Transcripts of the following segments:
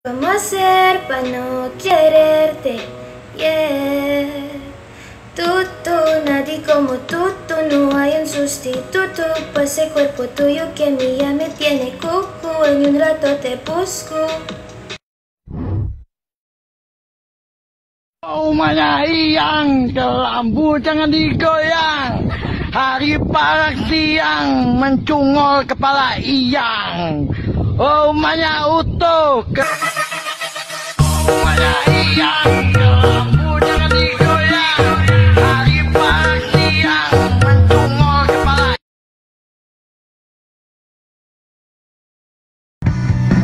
¿Cómo hacer para no quererte? Yeah. Tú, nadie como tú, no hay un sustituto para ese cuerpo tuyo que a mí ya me tiene cucu. En un rato te busco. Umanya iyang, kelambu jangan digoyang. Hari parak siang, mencungol kepala iyang. Umanya utuh. Umanya iyang, kelambu jangan digoyang. Hari parak siang, mencungol kepala.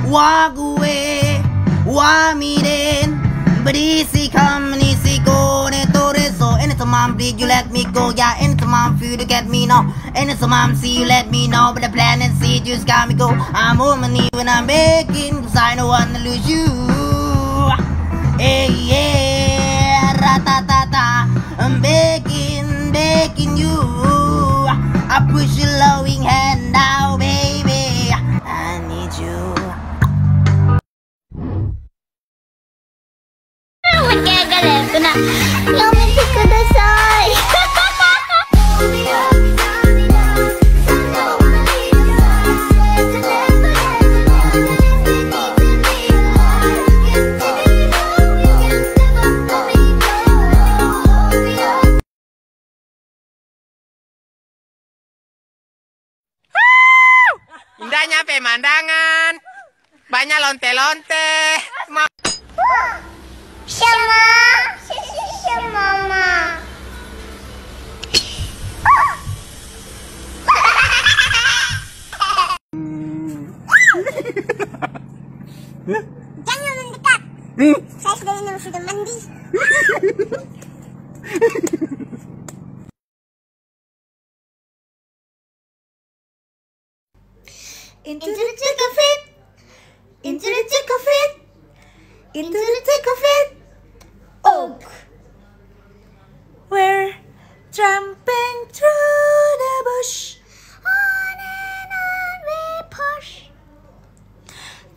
Wah gue, wah miren, berisi nisi go ne so. Anytime I'm big, you let me go. Yeah, anytime I'm free to get me now. Anytime I'm see you let me know. But the plan and see just got me go. I'm on my knee when I'm begging, cause I don't wanna lose you. Hey, yeah, ratatata, I'm begging you. I push your loving hand now, baby. I need you. Indahnya pemandangan, banyak lonte-lonte. Mama. Jangan mendekat. Saya sudah mandi. Into the thick of it. Into the thick of it. Into the thick of it. Oak. We're tramping through the bush. On and on we push.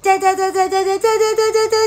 Da da da da da da da da da da.